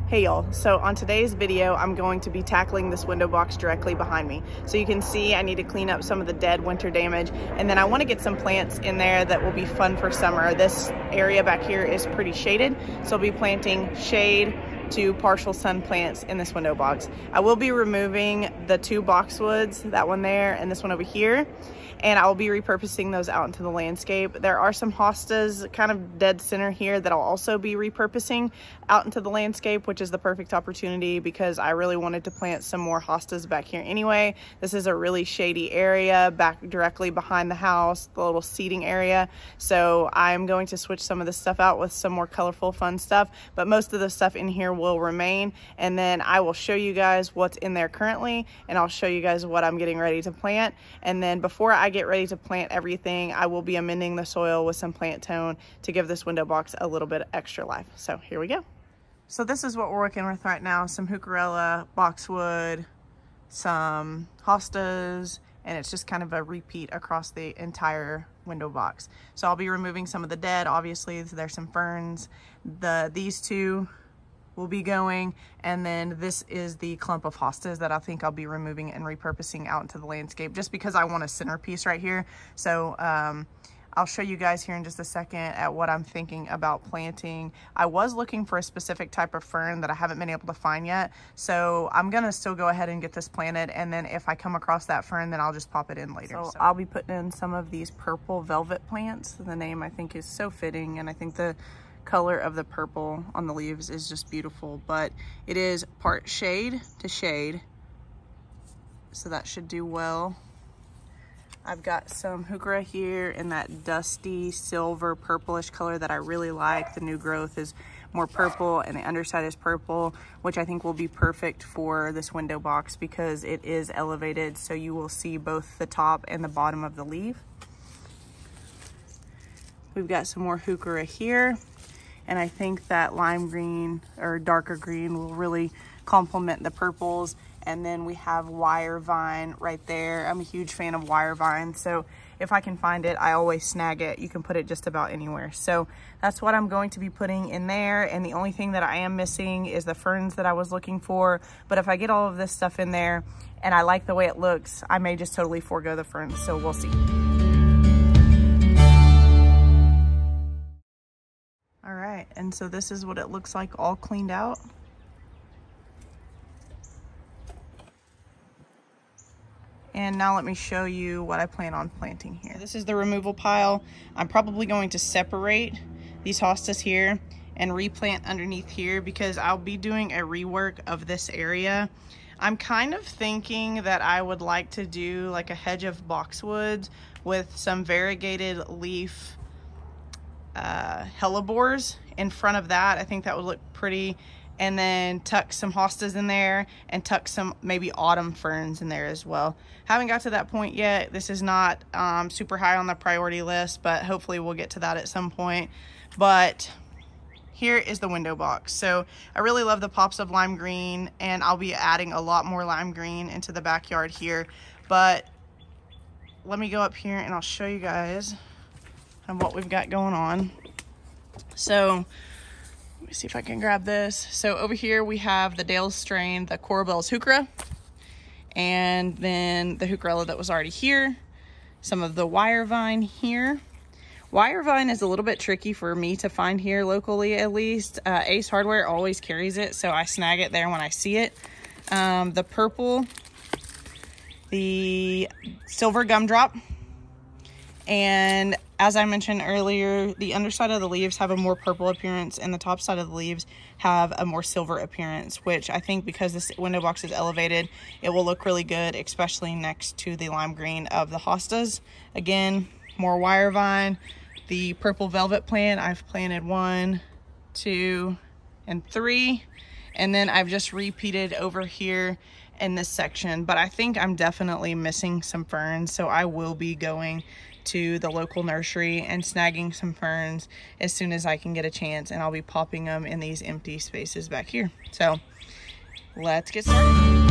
Hey y'all, so on today's video, I'm going to be tackling this window box directly behind me. So you can see I need to clean up some of the dead winter damage, and then I want to get some plants in there that will be fun for summer. This area back here is pretty shaded, so I'll be planting shade to partial sun plants in this window box. I will be removing the two boxwoods, that one there and this one over here, and I will be repurposing those out into the landscape. There are some hostas kind of dead center here that I'll also be repurposing out into the landscape, which is the perfect opportunity because I really wanted to plant some more hostas back here anyway. This is a really shady area back directly behind the house, the little seating area. So I'm going to switch some of this stuff out with some more colorful, fun stuff, but most of the stuff in here will remain, and then I will show you guys what's in there currently, and I'll show you guys what I'm getting ready to plant. And then before I get ready to plant everything, I will be amending the soil with some plant tone to give this window box a little bit extra life. So here we go. So this is what we're working with right now: some heucherella, boxwood, some hostas, and it's just kind of a repeat across the entire window box. So I'll be removing some of the dead. Obviously there's some ferns. These two will be going, and then this is the clump of hostas that I think I'll be removing and repurposing out into the landscape just because I want a centerpiece right here. So I'll show you guys here in just a second at what I'm thinking about planting. I was looking for a specific type of fern that I haven't been able to find yet, so I'm gonna still go ahead and get this planted, and then if I come across that fern, then I'll just pop it in later. So I'll be putting in some of these purple velvet plants. The name I think is so fitting, and I think the color of the purple on the leaves is just beautiful, but it is part shade to shade, so that should do well. I've got some heuchera here in that dusty silver purplish color that I really like. The new growth is more purple and the underside is purple, which I think will be perfect for this window box because it is elevated, so you will see both the top and the bottom of the leaf. We've got some more heuchera here, and I think that lime green or darker green will really complement the purples. And then we have wire vine right there. I'm a huge fan of wire vine, so if I can find it, I always snag it. You can put it just about anywhere. So that's what I'm going to be putting in there, and the only thing that I am missing is the ferns that I was looking for. But if I get all of this stuff in there and I like the way it looks, I may just totally forego the ferns, so we'll see. All right, and so this is what it looks like all cleaned out. And now let me show you what I plan on planting here. This is the removal pile. I'm probably going to separate these hostas here and replant underneath here because I'll be doing a rework of this area. I'm kind of thinking that I would like to do like a hedge of boxwoods with some variegated leaf hellebores in front of that. I think that would look pretty, and then tuck some hostas in there and tuck some maybe autumn ferns in there as well. Haven't got to that point yet. This is not super high on the priority list, but hopefully we'll get to that at some point. But here is the window box. So I really love the pops of lime green, and I'll be adding a lot more lime green into the backyard here. But let me go up here and I'll show you guys what we've got going on. So let me see if I can grab this. So over here we have the Dale's strain, the Corabell's heuchera, and then the heucherella that was already here, some of the wire vine here. Wire vine is a little bit tricky for me to find here locally, at least. Ace Hardware always carries it, so I snag it there when I see it. The purple, the silver gumdrop, and as I mentioned earlier, the underside of the leaves have a more purple appearance and the top side of the leaves have a more silver appearance, which I think because this window box is elevated, it will look really good, especially next to the lime green of the hostas. Again, more wire vine. The purple velvet plant, I've planted 1, 2, and 3. And then I've just repeated over here in this section, but I think I'm definitely missing some ferns, so I will be going to the local nursery and snagging some ferns as soon as I can get a chance, and I'll be popping them in these empty spaces back here. So let's get started.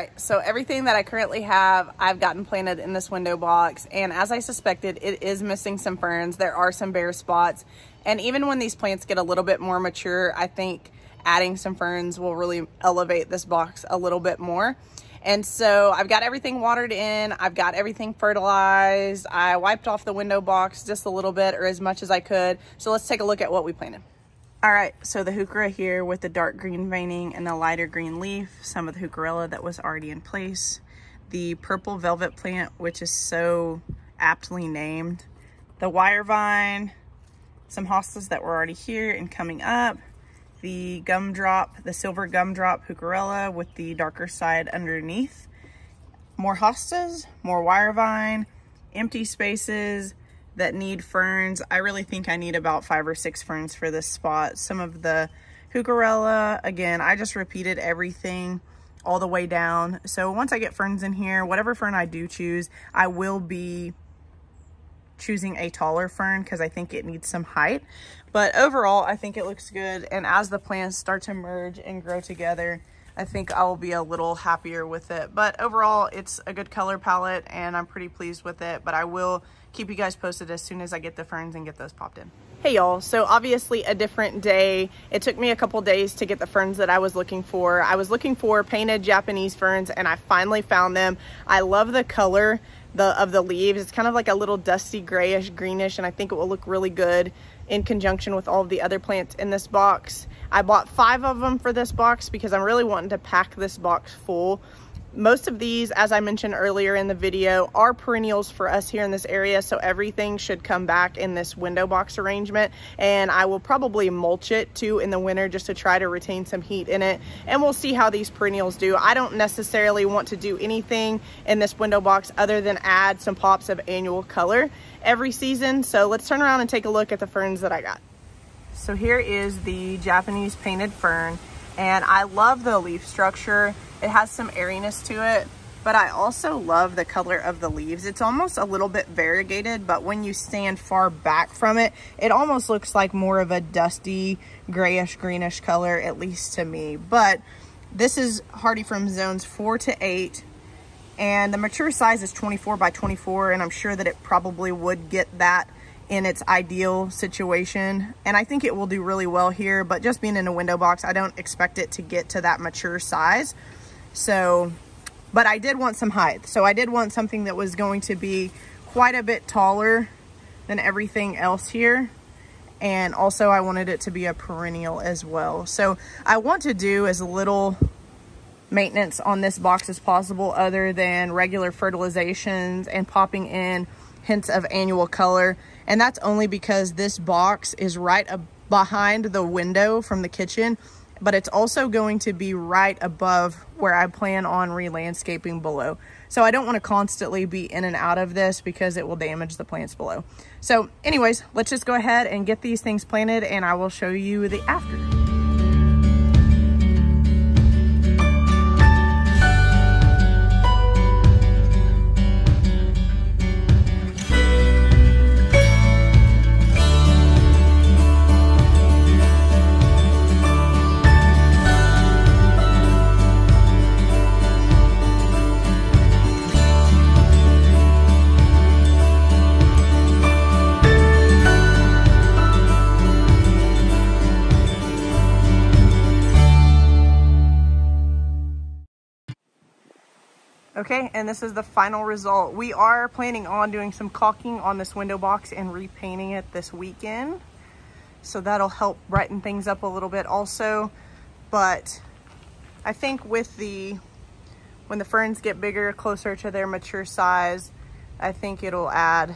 right, so everything that I currently have, I've gotten planted in this window box, and as I suspected, it is missing some ferns. There are some bare spots, and even when these plants get a little bit more mature, I think adding some ferns will really elevate this box a little bit more. And so I've got everything watered in, I've got everything fertilized, I wiped off the window box just a little bit or as much as I could. So let's take a look at what we planted. All right, so the heuchera here with the dark green veining and the lighter green leaf, some of the heucherella that was already in place, the purple velvet plant, which is so aptly named, the wire vine, some hostas that were already here and coming up, the gumdrop, the silver gumdrop heucherella with the darker side underneath, more hostas, more wire vine, empty spaces that need ferns. I really think I need about 5 or 6 ferns for this spot. Some of the heucherella, again, I just repeated everything all the way down. So once I get ferns in here, whatever fern I do choose, I will be choosing a taller fern because I think it needs some height. But overall, I think it looks good. And as the plants start to merge and grow together, I think I will be a little happier with it. But overall, it's a good color palette and I'm pretty pleased with it. But I will keep you guys posted as soon as I get the ferns and get those popped in. Hey y'all, so obviously a different day. It took me a couple days to get the ferns that I was looking for. I was looking for painted Japanese ferns and I finally found them. I love the color of the leaves. It's kind of like a little dusty grayish greenish, and I think it will look really good in conjunction with all of the other plants in this box. I bought 5 of them for this box because I'm really wanting to pack this box full. Most of these, as I mentioned earlier in the video, are perennials for us here in this area, so everything should come back in this window box arrangement, and I will probably mulch it too in the winter just to try to retain some heat in it, and we'll see how these perennials do. I don't necessarily want to do anything in this window box other than add some pops of annual color every season. So let's turn around and take a look at the ferns that I got. So here is the Japanese painted fern, and I love the leaf structure. It has some airiness to it, but I also love the color of the leaves. It's almost a little bit variegated, but when you stand far back from it, it almost looks like more of a dusty grayish greenish color, at least to me. But this is hardy from zones 4 to 8, and the mature size is 24 by 24, and I'm sure that it probably would get that in its ideal situation, and I think it will do really well here. But just being in a window box, I don't expect it to get to that mature size. So, but I did want some height. So I did want something that was going to be quite a bit taller than everything else here. And also I wanted it to be a perennial as well. So I want to do as little maintenance on this box as possible other than regular fertilizations and popping in hints of annual color. And that's only because this box is right behind the window from the kitchen, but it's also going to be right above where I plan on re-landscaping below. So I don't want to constantly be in and out of this because it will damage the plants below. So anyways, let's just go ahead and get these things planted and I will show you the after. Okay, and this is the final result. We are planning on doing some caulking on this window box and repainting it this weekend. So that'll help brighten things up a little bit also. But I think when the ferns get bigger, closer to their mature size, I think it'll add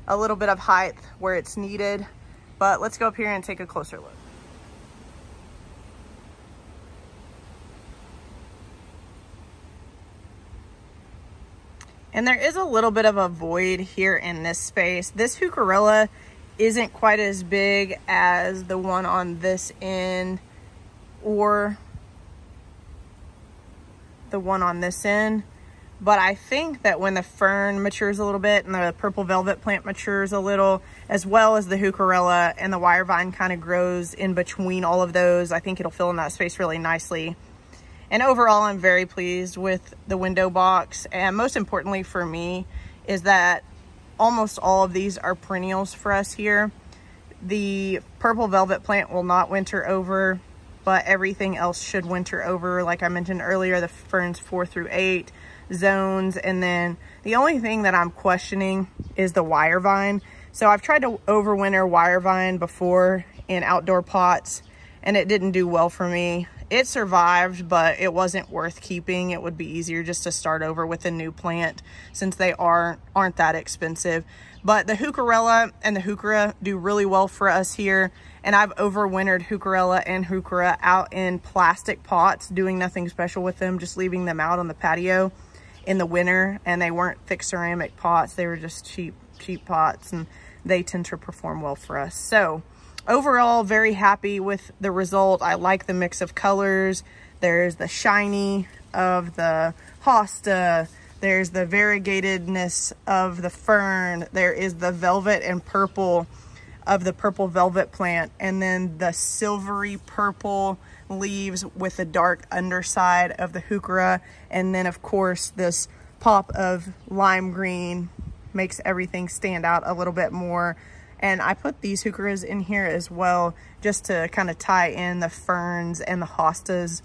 a little bit of height where it's needed. But let's go up here and take a closer look. And there is a little bit of a void here in this space. This heucherella isn't quite as big as the one on this end or the one on this end. But I think that when the fern matures a little bit and the purple velvet plant matures a little, as well as the heucherella and the wire vine kind of grows in between all of those, I think it'll fill in that space really nicely. And overall, I'm very pleased with the window box. And most importantly for me is that almost all of these are perennials for us here. The purple velvet plant will not winter over, but everything else should winter over. Like I mentioned earlier, the ferns 4 through 8 zones. And then the only thing that I'm questioning is the wire vine. So I've tried to overwinter wire vine before in outdoor pots, and it didn't do well for me. It survived, but it wasn't worth keeping. It would be easier just to start over with a new plant since they aren't that expensive. But the Heucherella and the Heuchera do really well for us here. And I've overwintered Heucherella and Heuchera out in plastic pots, doing nothing special with them, just leaving them out on the patio in the winter. And they weren't thick ceramic pots. They were just cheap pots, and they tend to perform well for us. So overall, very happy with the result. I like the mix of colors. There's the shiny of the hosta. There's the variegatedness of the fern. There is the velvet and purple of the purple velvet plant. And then the silvery purple leaves with the dark underside of the Heuchera. And then of course this pop of lime green makes everything stand out a little bit more. And I put these Heucheras in here as well, just to kind of tie in the ferns and the hostas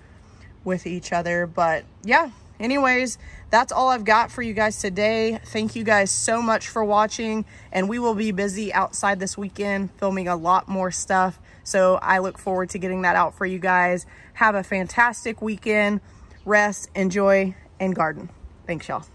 with each other. But yeah, anyways, that's all I've got for you guys today. Thank you guys so much for watching, and we will be busy outside this weekend filming a lot more stuff. So I look forward to getting that out for you guys. Have a fantastic weekend. Rest, enjoy, and garden. Thanks, y'all.